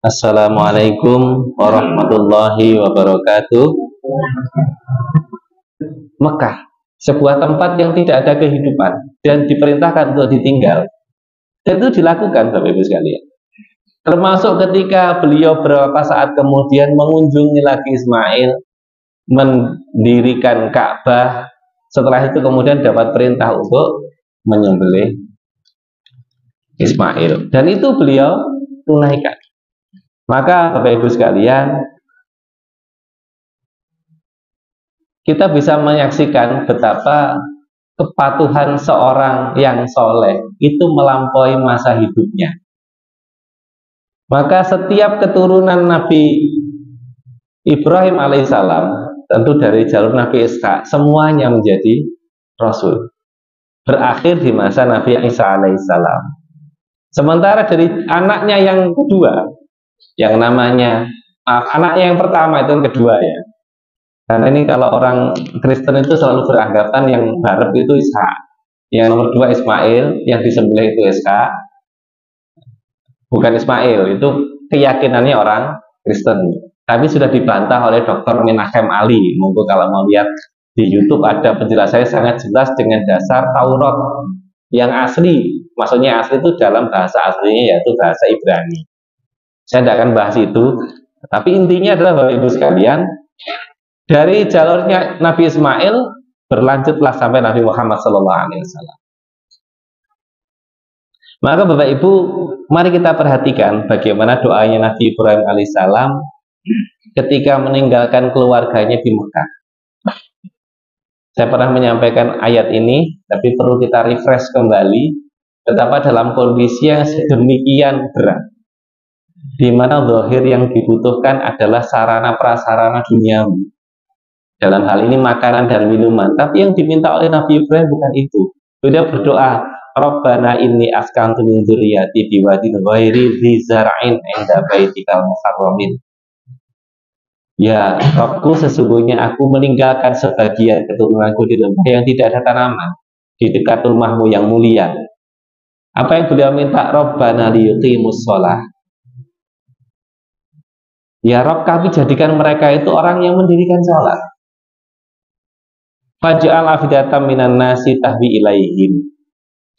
Assalamualaikum warahmatullahi wabarakatuh. Mekah, sebuah tempat yang tidak ada kehidupan dan diperintahkan untuk ditinggal. Dan itu dilakukan, Bapak Ibu sekalian. Termasuk ketika beliau beberapa saat kemudian mengunjungi lagi Ismail, mendirikan Ka'bah. Setelah itu kemudian dapat perintah untuk menyembelih Ismail. Dan itu beliau tunaikan. Maka Bapak Ibu sekalian, kita bisa menyaksikan betapa kepatuhan seorang yang soleh itu melampaui masa hidupnya. Maka setiap keturunan Nabi Ibrahim alaihissalam, tentu dari jalur Nabi Ishak, semuanya menjadi Rasul. Berakhir di masa Nabi Isa alaihissalam. Sementara dari anaknya yang kedua, yang namanya anaknya yang pertama itu yang kedua ya, karena ini kalau orang Kristen itu selalu beranggapan yang barep itu Ishak, yang nomor dua Ismail, yang disembelih itu Ishak, bukan Ismail. Itu keyakinannya orang Kristen, tapi sudah dibantah oleh Dr. Menachem Ali. Monggo kalau mau lihat di YouTube ada penjelasannya sangat jelas dengan dasar Taurat yang asli, maksudnya asli itu dalam bahasa aslinya yaitu bahasa Ibrani. Saya tidak akan bahas itu, tapi intinya adalah Bapak Ibu sekalian, dari jalurnya Nabi Ismail berlanjutlah sampai Nabi Muhammad SAW. Maka Bapak Ibu, mari kita perhatikan bagaimana doanya Nabi Ibrahim alaihissalam ketika meninggalkan keluarganya di Mekah. Saya pernah menyampaikan ayat ini, tapi perlu kita refresh kembali betapa dalam kondisi yang sedemikian berat, di mana zahir yang dibutuhkan adalah sarana prasarana duniawi. Dalam hal ini makanan dan minuman. Tapi yang diminta oleh Nabi Ibrahim bukan itu. Beliau berdoa, Rabbana inni askantu min dzurriyyati biwadin ghairi dzi zar'in 'inda baitikal muharramin. Ya, Rabbku, sesungguhnya aku meninggalkan sebagian keturunanku di lembah yang tidak ada tanaman, di dekat rumahmu yang mulia. Apa yang beliau minta? Rabbana liyuqimus shalah. Ya Rabb, kami jadikan mereka itu orang yang mendirikan sholat. Faj'al afidatan minan nasi tahwi ilaihim.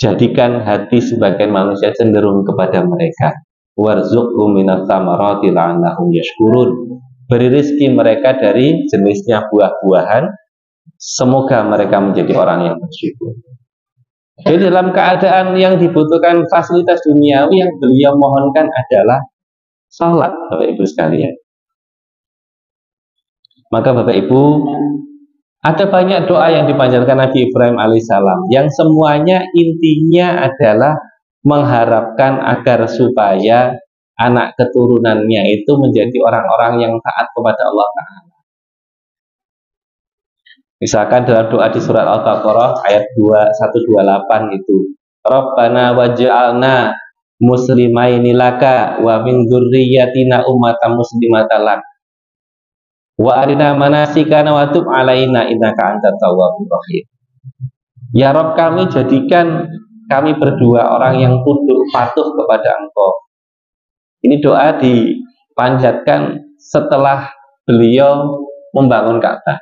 Jadikan hati sebagian manusia cenderung kepada mereka. Warzuqhum minats tsamarati la'annahum yashkurun. Beri rezeki mereka dari jenisnya buah-buahan, semoga mereka menjadi orang yang bersyukur. Jadi dalam keadaan yang dibutuhkan fasilitas duniawi, yang beliau mohonkan adalah sholat, Bapak Ibu sekalian. Maka Bapak Ibu, ada banyak doa yang dipanjatkan Nabi Ibrahim alaihissalam, yang semuanya intinya adalah mengharapkan agar supaya anak keturunannya itu menjadi orang-orang yang taat kepada Allah Ta'ala. Misalkan dalam doa di surat Al-Baqarah ayat 128 itu, Rabbana waj'alna muslimaini laka wa min dzurriyyatina ummatan muslimatan lak wa arina manasikana wa tub alaina innaka antat tawwabur rahim. Ya Rabb, kami jadikan kami berdua orang yang tunduk patuh kepada Engkau. Ini doa dipanjatkan setelah beliau membangun Ka'bah.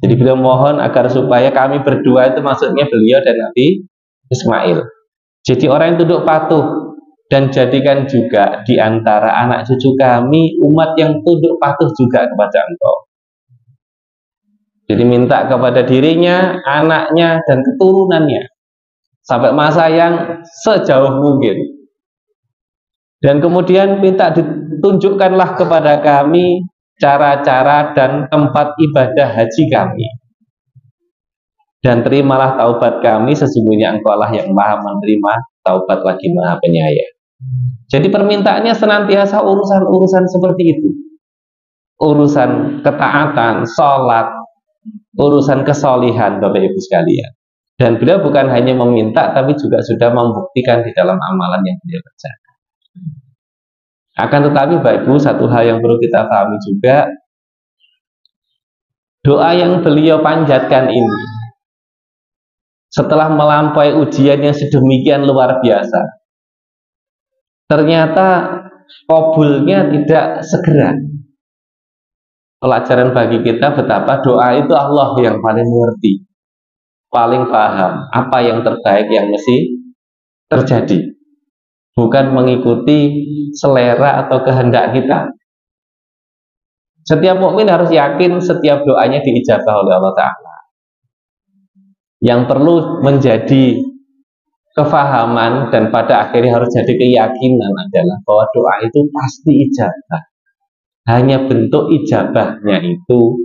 Jadi beliau mohon agar supaya kami berdua, itu maksudnya beliau dan Nabi Ismail, jadi orang yang tunduk patuh, dan jadikan juga di antara anak cucu kami umat yang tunduk patuh juga kepada Engkau. Jadi minta kepada dirinya, anaknya, dan keturunannya sampai masa yang sejauh mungkin. Dan kemudian minta ditunjukkanlah kepada kami cara-cara dan tempat ibadah haji kami. Dan terimalah taubat kami, sesungguhnya Engkau lah yang maha menerima taubat lagi maha penyayang. Jadi permintaannya senantiasa urusan-urusan seperti itu. Urusan ketaatan, sholat, urusan kesolihan, Bapak Ibu sekalian. Dan beliau bukan hanya meminta, tapi juga sudah membuktikan di dalam amalan yang beliau kerjakan. Akan tetapi Bapak Ibu, satu hal yang perlu kita pahami juga, doa yang beliau panjatkan ini setelah melampaui ujian yang sedemikian luar biasa, ternyata kabulnya tidak segera. Pelajaran bagi kita betapa doa itu Allah yang paling mengerti, paling paham apa yang terbaik yang mesti terjadi, bukan mengikuti selera atau kehendak kita. Setiap mukmin harus yakin setiap doanya diijabah oleh Allah Ta'ala. Yang perlu menjadi kefahaman dan pada akhirnya harus jadi keyakinan adalah bahwa doa itu pasti ijabah. Hanya bentuk ijabahnya itu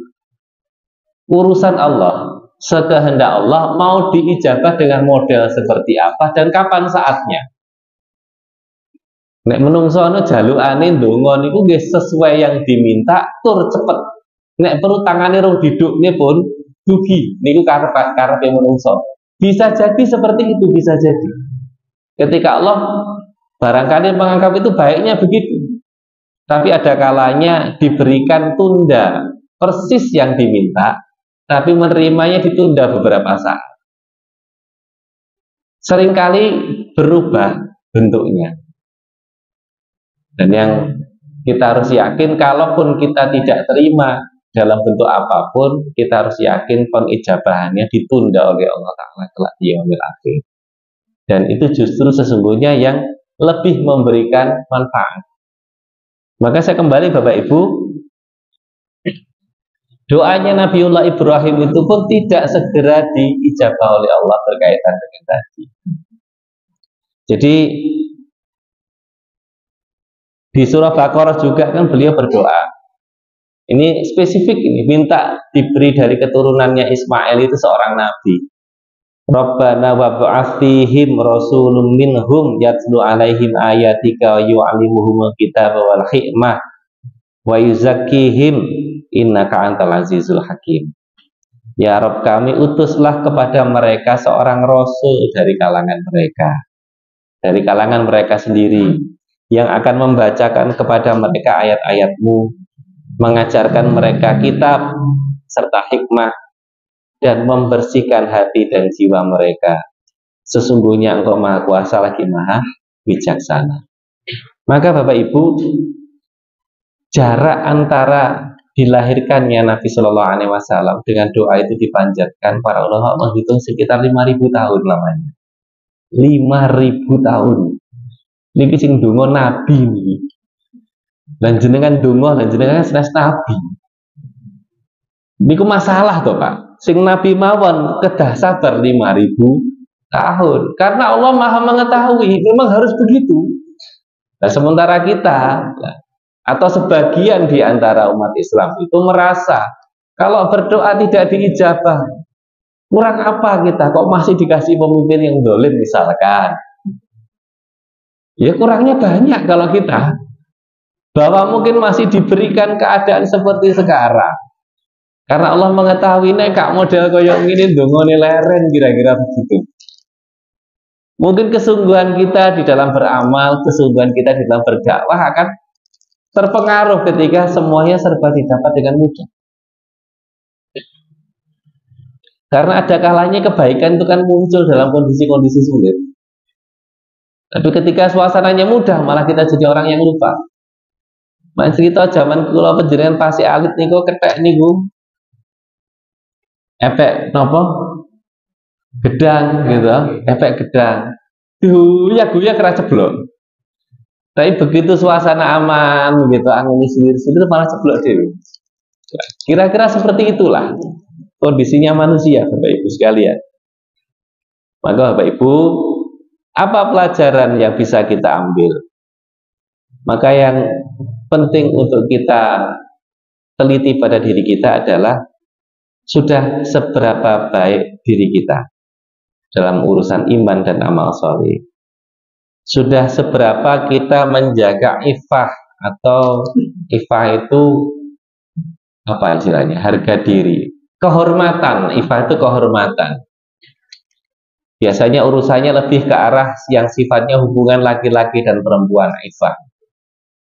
urusan Allah, sekehendak Allah mau diijabah dengan model seperti apa dan kapan saatnya. Nek menungso ana jalukane ndonga niku nggih sesuai yang diminta tur cepet. Nek perlu tangane rong didukne pun dugi niku karepe menungso. Bisa jadi seperti itu, bisa jadi. Ketika Allah barangkali menganggap itu baiknya begitu. Tapi ada kalanya diberikan tunda persis yang diminta, tapi menerimanya ditunda beberapa saat. Seringkali berubah bentuknya. Dan yang kita harus yakin, kalaupun kita tidak terima dalam bentuk apapun, kita harus yakin pengijabahannya ditunda oleh Allah Ta'ala kelak di yaumil akhir. Dan itu justru sesungguhnya yang lebih memberikan manfaat. Maka saya kembali Bapak Ibu, doanya Nabiullah Ibrahim itu pun tidak segera diijabah oleh Allah berkaitan dengan tadi. Jadi di surah Baqarah juga kan beliau berdoa. Ini spesifik, ini minta diberi dari keturunannya Ismail itu seorang nabi. Rabbana wab'ats fihim rasulun minhum yatlu 'alaihim ayatika wa yu'allimuhumul kitaba wal hikmah wa yuzakkihim innaka antal azizul hakim. Ya Rabb kami, utuslah kepada mereka seorang rasul dari kalangan mereka sendiri yang akan membacakan kepada mereka ayat-ayatmu, mengajarkan mereka kitab serta hikmah, dan membersihkan hati dan jiwa mereka. Sesungguhnya Engkau Maha Kuasa lagi Maha Bijaksana. Maka Bapak Ibu, jarak antara dilahirkannya Nabi Shallallahu Alaihi Wasallam dengan doa itu dipanjatkan, para ulama menghitung sekitar 5.000 tahun lamanya. 5.000 tahun. Niki sing donga Nabi niki. Dan jenengan donga, dan jenengan senes Nabi. Niku masalah toh Pak. Sing Nabi mawon kedah sabar 5.000 tahun. Karena Allah Maha mengetahui, memang harus begitu. Nah, sementara kita atau sebagian di antara umat Islam itu merasa kalau berdoa tidak diijabah, kurang apa kita kok masih dikasih pemimpin yang dolim misalkan. Ya kurangnya banyak kalau kita. Bahwa mungkin masih diberikan keadaan seperti sekarang. Karena Allah mengetahui nek kak model koyong ini dongone leren kira-kira begitu. Mungkin kesungguhan kita di dalam beramal, kesungguhan kita di dalam berdakwah akan terpengaruh ketika semuanya serba didapat dengan mudah. Karena ada kalanya kebaikan itu kan muncul dalam kondisi-kondisi sulit. Tapi ketika suasananya mudah, malah kita jadi orang yang lupa. Mas cerita zaman kula panjenengan pasi alit niku kethek niku efek nopo gedang gitu, efek gedang guya kera ceblok. Tapi begitu suasana aman gitu, angin selir malah ceblok dewe. Kira-kira seperti itulah kondisinya manusia Bapak Ibu sekalian. Maka Bapak Ibu, apa pelajaran yang bisa kita ambil? Maka yang penting untuk kita teliti pada diri kita adalah sudah seberapa baik diri kita dalam urusan iman dan amal soleh. Sudah seberapa kita menjaga ifah, atau ifah itu apa istilahnya, harga diri, kehormatan. Ifah itu kehormatan. Biasanya urusannya lebih ke arah yang sifatnya hubungan laki-laki dan perempuan, ifah.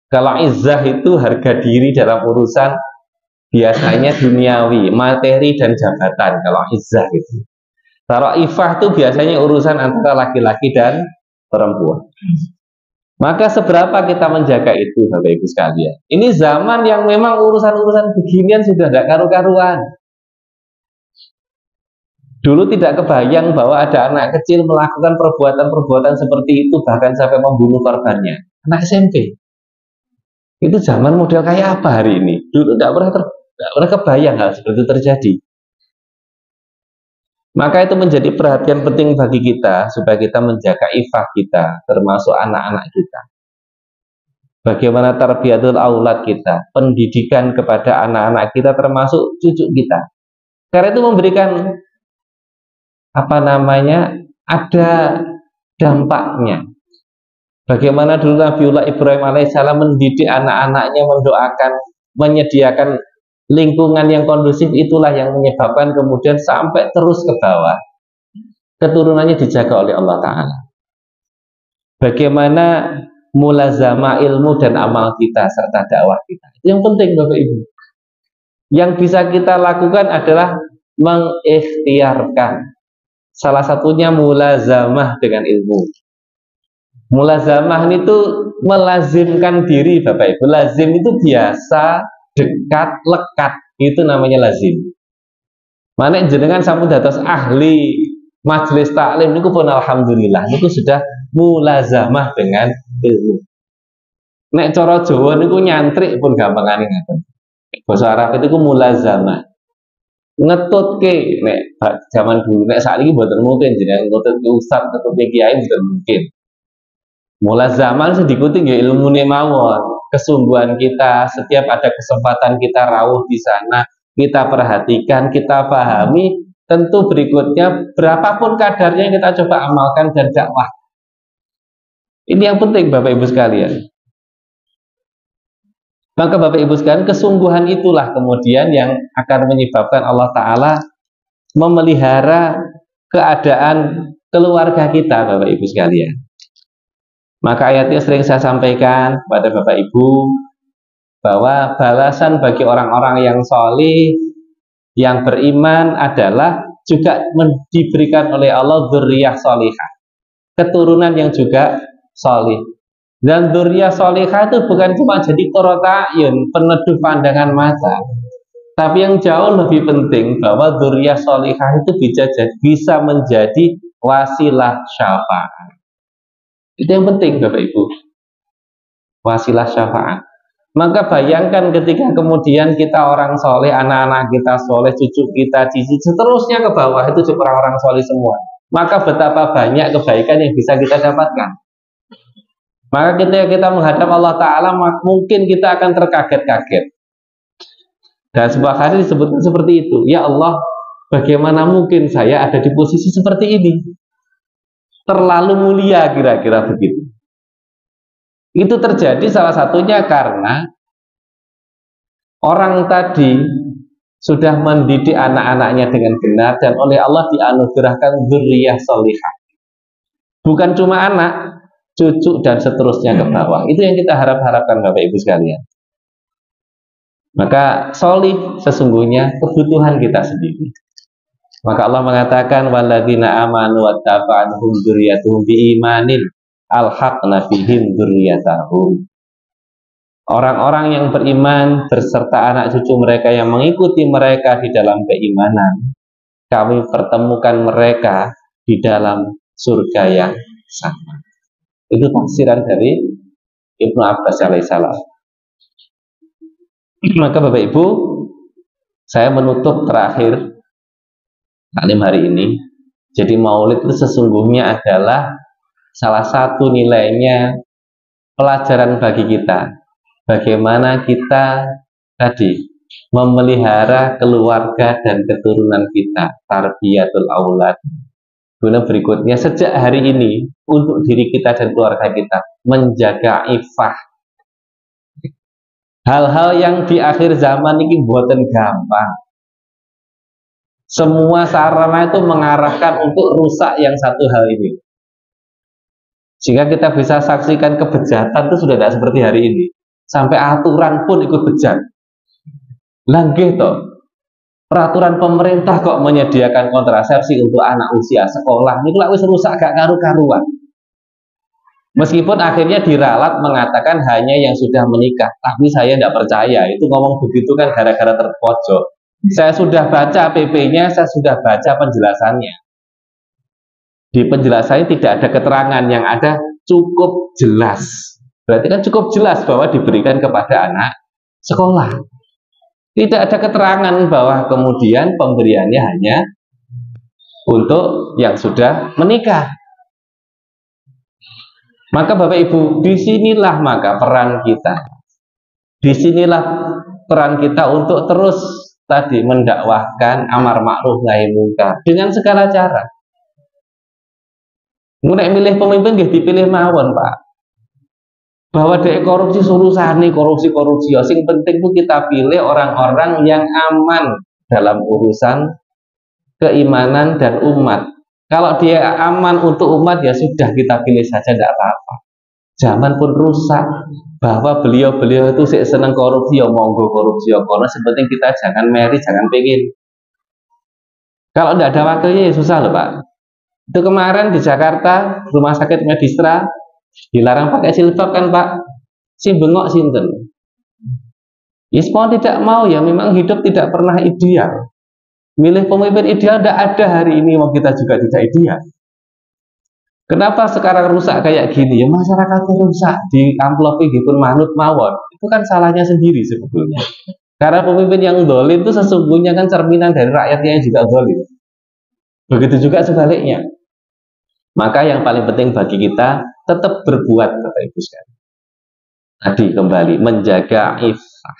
Kalau izzah itu harga diri dalam urusan biasanya duniawi, materi dan jabatan. Kalau izzah itu. Kalau ifah itu biasanya urusan antara laki-laki dan perempuan. Maka seberapa kita menjaga itu, Bapak Ibu sekalian? Ini zaman yang memang urusan-urusan beginian sudah tidak karu-karuan. Dulu tidak kebayang bahwa ada anak kecil melakukan perbuatan-perbuatan seperti itu, bahkan sampai membunuh korbannya. Anak SMP. Itu zaman model kayak apa hari ini? Dulu tidak pernah kebayang hal seperti itu terjadi. Maka itu menjadi perhatian penting bagi kita, supaya kita menjaga ifah kita, termasuk anak-anak kita. Bagaimana tarbiyatul aulad kita, pendidikan kepada anak-anak kita, termasuk cucu kita. Karena itu memberikan ada dampaknya. Bagaimana dulu Nabiullah Ibrahim alaihissalam mendidik anak-anaknya, mendoakan, menyediakan lingkungan yang kondusif, itulah yang menyebabkan kemudian sampai terus ke bawah, keturunannya dijaga oleh Allah Ta'ala. Bagaimana mulazamah ilmu dan amal kita serta dakwah kita, itu yang penting Bapak Ibu. Yang bisa kita lakukan adalah mengikhtiarkan. Salah satunya mulazamah dengan ilmu. Mulazamah itu melazimkan diri Bapak Ibu. Lazim itu biasa, dekat, lekat, itu namanya lazim. Mana jenengan sampun dados ahli majelis taklim niku pun alhamdulillah niku sudah mulazamah dengan ilmu. Nek cara Jawa niku nyantrik pun gampangane ngaten. Bahasa Arab itu ku mulazamah. Ngetutke nek zaman dulu, nek saat ini mboten mungkin jenengan ngetutke ustaz, ngetutke kiai mboten mungkin. Mulazamah sedikuti nggih ilmune mawon. Kesungguhan kita, setiap ada kesempatan kita rawuh di sana, kita perhatikan, kita pahami. Tentu berikutnya berapapun kadarnya kita coba amalkan dan dakwah. Ini yang penting Bapak Ibu sekalian. Maka Bapak Ibu sekalian, kesungguhan itulah kemudian yang akan menyebabkan Allah Ta'ala memelihara keadaan keluarga kita Bapak Ibu sekalian. Maka ayatnya sering saya sampaikan kepada Bapak Ibu bahwa balasan bagi orang-orang yang solih, yang beriman adalah juga diberikan oleh Allah dzurriyyah solihah, keturunan yang juga solih. Dan dzurriyyah solihah itu bukan cuma jadi qurrata a'yun, peneduh pandangan mata, tapi yang jauh lebih penting bahwa dzurriyyah solihah itu bisa menjadi wasilah syafaat. Itu yang penting Bapak Ibu, wasilah syafaat. Maka bayangkan ketika kemudian kita orang soleh, anak-anak kita soleh, cucu kita, cici, seterusnya ke bawah itu juga orang-orang soleh semua. Maka betapa banyak kebaikan yang bisa kita dapatkan. Maka ketika kita menghadap Allah Ta'ala, mungkin kita akan terkaget-kaget. Dan sebuah hadis disebutkan seperti itu. Ya Allah, bagaimana mungkin saya ada di posisi seperti ini? Terlalu mulia kira-kira begitu. Itu terjadi salah satunya karena orang tadi sudah mendidik anak-anaknya dengan benar dan oleh Allah dianugerahkan dzurriyyah sholihah. Bukan cuma anak, cucu dan seterusnya ke bawah. Itu yang kita harapkan Bapak Ibu sekalian. Maka sholih sesungguhnya kebutuhan kita sendiri. Maka Allah mengatakan walladzina amanu wattaba'atuhum dzurriyyatuhum biimanin alhaqna bihim dzurriyyatahum. Orang-orang yang beriman berserta anak cucu mereka yang mengikuti mereka di dalam keimanan, kami pertemukan mereka di dalam surga yang sama. Itu tafsiran dari Ibnu Abbas alaihissalam. Maka Bapak Ibu, saya menutup terakhir taklim hari ini. Jadi maulid itu sesungguhnya adalah salah satu nilainya pelajaran bagi kita. Bagaimana kita tadi memelihara keluarga dan keturunan kita, tarbiyatul aulad. Kemudian berikutnya sejak hari ini untuk diri kita dan keluarga kita menjaga ifah. Hal-hal yang di akhir zaman ini buatan gampang. Semua sarana itu mengarahkan untuk rusak yang satu hal ini. Sehingga kita bisa saksikan kebejatan itu sudah tidak seperti hari ini. Sampai aturan pun ikut bejat. Langgih toh. Peraturan pemerintah kok menyediakan kontrasepsi untuk anak usia sekolah. Ini kalau wis rusak gak karu-karuan. Meskipun akhirnya diralat mengatakan hanya yang sudah menikah, tapi saya tidak percaya. Itu ngomong begitu kan gara-gara terpojok. Saya sudah baca PP-nya, saya sudah baca penjelasannya. Di penjelasannya tidak ada keterangan, yang ada cukup jelas. Berarti kan cukup jelas bahwa diberikan kepada anak sekolah. Tidak ada keterangan bahwa kemudian pemberiannya hanya untuk yang sudah menikah. Maka Bapak Ibu, disinilah maka peran kita. Disinilah peran kita untuk terus tadi mendakwahkan amar ma'ruf nahi munkar dengan segala cara. Nek milih pemimpin nggih dipilih mawon, Pak. Bahwa ada korupsi surusane, korupsi. Yang penting itu kita pilih orang-orang yang aman dalam urusan keimanan dan umat. Kalau dia aman untuk umat, ya sudah, kita pilih saja, tidak apa-apa. Zaman pun rusak, bahwa beliau-beliau itu seneng korupsi, ya monggo korupsi, ya kono. Sepenting kita jangan meri, jangan pengen. Kalau tidak ada wakilnya ya susah loh, Pak. Itu kemarin di Jakarta, rumah sakit Medistra dilarang pakai jilbab kan, Pak. Si bengok sinten. Mau tidak mau, ya memang hidup tidak pernah ideal. Milih pemimpin ideal tidak ada hari ini, mau kita juga tidak ideal. Kenapa sekarang rusak kayak gini? Ya masyarakatnya rusak, di amplopi pun manut mawon. Itu kan salahnya sendiri sebetulnya. Karena pemimpin yang dolim itu sesungguhnya kan cerminan dari rakyatnya yang juga dolim. Begitu juga sebaliknya. Maka yang paling penting bagi kita tetap berbuat, Bapak Ibu sekalian. Tadi kembali menjaga iffah.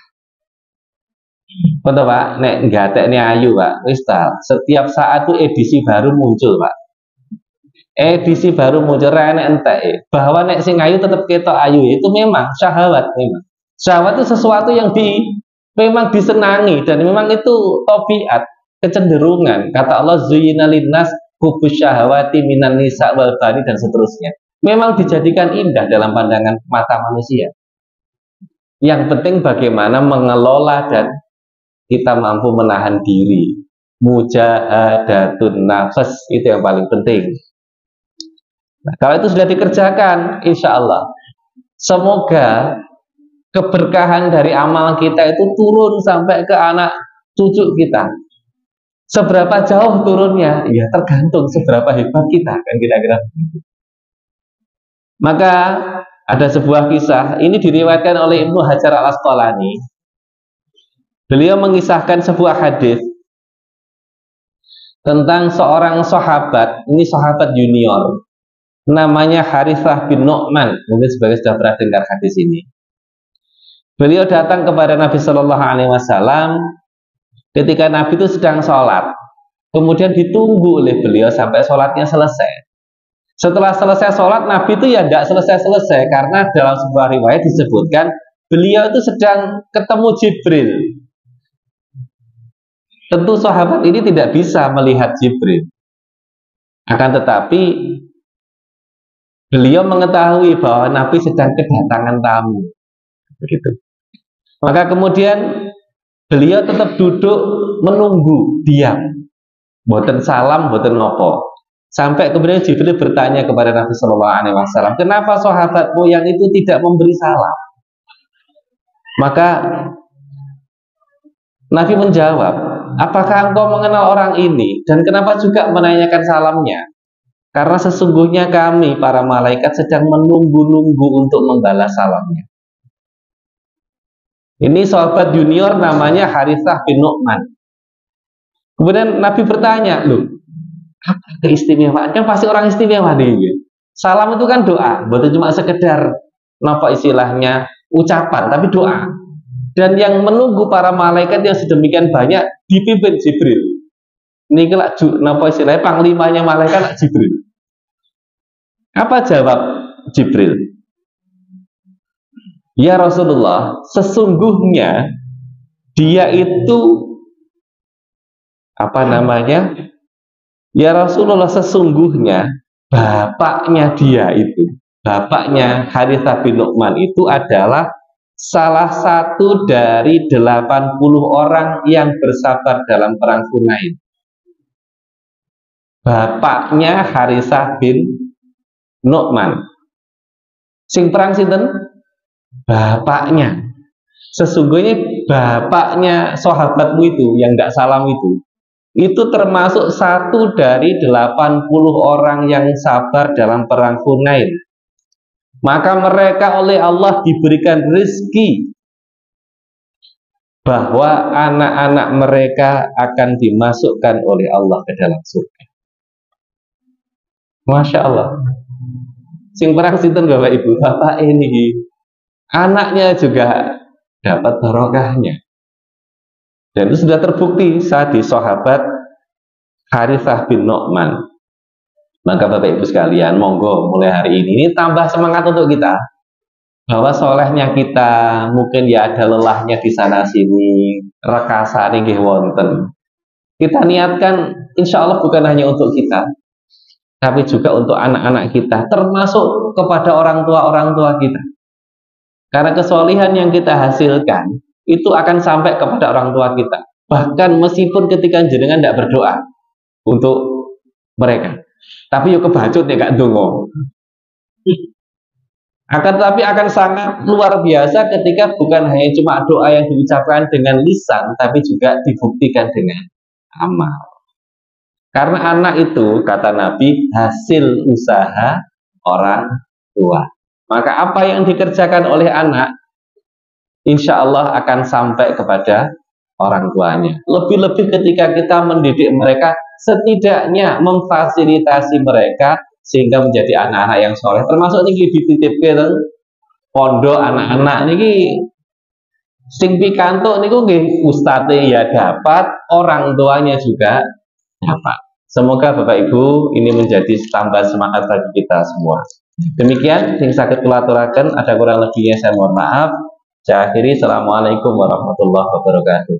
Betul Pak, nek gateknya ayu Pak, wis ta. Setiap saat tuh edisi baru muncul Pak. Edisi baru muncul nek entek. Bahwa nek sing ayu tetap ketok ayu itu memang syahwat memang. Syahwat itu sesuatu yang memang disenangi dan memang itu tabiat, kecenderungan. Kata Allah zuyyina linnas hubbus syahawati minan nisa wal bani dan seterusnya. Memang dijadikan indah dalam pandangan mata manusia. Yang penting bagaimana mengelola dan kita mampu menahan diri. Mujahadatun nafas itu yang paling penting. Nah, kalau itu sudah dikerjakan, insya Allah semoga keberkahan dari amal kita itu turun sampai ke anak cucu kita. Seberapa jauh turunnya? Ya tergantung seberapa hebat kita, kan kira-kira. Maka ada sebuah kisah, ini diriwayatkan oleh Ibnu Hajar al-Asqalani. Beliau mengisahkan sebuah hadis tentang seorang sahabat, ini sahabat junior, namanya Harithah bin Nu'man. Mungkin sebagai sudah pernah dengar hadis ini. Beliau datang kepada Nabi Shallallahu Alaihi Wasallam ketika Nabi itu sedang sholat. Kemudian ditunggu oleh beliau sampai sholatnya selesai. Setelah selesai sholat, Nabi itu ya tidak selesai-selesai, karena dalam sebuah riwayat disebutkan beliau itu sedang ketemu Jibril. Tentu sahabat ini tidak bisa melihat Jibril. Akan tetapi beliau mengetahui bahwa Nabi sedang kedatangan tamu. Begitu. Maka kemudian beliau tetap duduk menunggu, diam. Boten salam, boten ngopo. Sampai kemudian Jibril bertanya kepada Nabi Shallallahu Alaihi Wasallam, kenapa sahabatmu yang itu tidak memberi salam? Maka Nabi menjawab, apakah engkau mengenal orang ini dan kenapa juga menanyakan salamnya? Karena sesungguhnya kami para malaikat sedang menunggu-nunggu untuk membalas salamnya. Ini sahabat junior namanya Harithah bin Nu'man. Kemudian Nabi bertanya, loh, apa keistimewaan? Kan pasti orang istimewa nih. Salam itu kan doa, bukan cuma sekedar apa istilahnya ucapan, tapi doa. Dan yang menunggu para malaikat yang sedemikian banyak dipimpin Jibril. Ini kelak napa istilahnya panglimanya malaikat Jibril. Apa jawab Jibril? Ya Rasulullah, sesungguhnya dia itu apa namanya? Ya Rasulullah, sesungguhnya bapaknya dia itu, bapaknya Harithah bin Nu'man itu adalah salah satu dari 80 orang yang bersabar dalam perang Hunain. Bapaknya Harithah bin Nu'man. Sing perang sinten? Bapaknya. Sesungguhnya bapaknya sahabatmu itu yang tidak salam itu termasuk satu dari 80 orang yang sabar dalam perang Hunain. Maka mereka oleh Allah diberikan rezeki bahwa anak-anak mereka akan dimasukkan oleh Allah ke dalam surga. Masya Allah. Sing perang sinten Bapak Ibu? Bapak ini anaknya juga dapat barokahnya. Dan itu sudah terbukti saat di sahabat Harithah bin Nu'man. Maka Bapak Ibu sekalian, monggo mulai hari ini tambah semangat untuk kita. Bahwa solehnya kita, mungkin ya ada lelahnya di sana sini, rekasane nggih wonten. Kita niatkan insya Allah bukan hanya untuk kita, tapi juga untuk anak-anak kita, termasuk kepada orang tua kita. Karena kesolihan yang kita hasilkan itu akan sampai kepada orang tua kita. Bahkan meskipun ketika jenengan tidak berdoa untuk mereka, tapi yuk kebacut ya Kak Dongo. Tapi akan sangat luar biasa ketika bukan hanya cuma doa yang diucapkan dengan lisan, tapi juga dibuktikan dengan amal. Karena anak itu, kata Nabi, hasil usaha orang tua. Maka apa yang dikerjakan oleh anak, insya Allah akan sampai kepada orang tuanya. Lebih-lebih ketika kita mendidik mereka, setidaknya memfasilitasi mereka sehingga menjadi anak-anak yang soleh. Termasuk ini dititipkan pondok anak-anak ini sing pikantuk niku nggih ustadze ya dapat, orang tuanya juga dapat. Semoga Bapak Ibu ini menjadi tambah semangat bagi kita semua. Demikian sing saged kula aturaken, ada kurang lebihnya saya mohon maaf. Saya akhiri, assalamualaikum warahmatullahi wabarakatuh.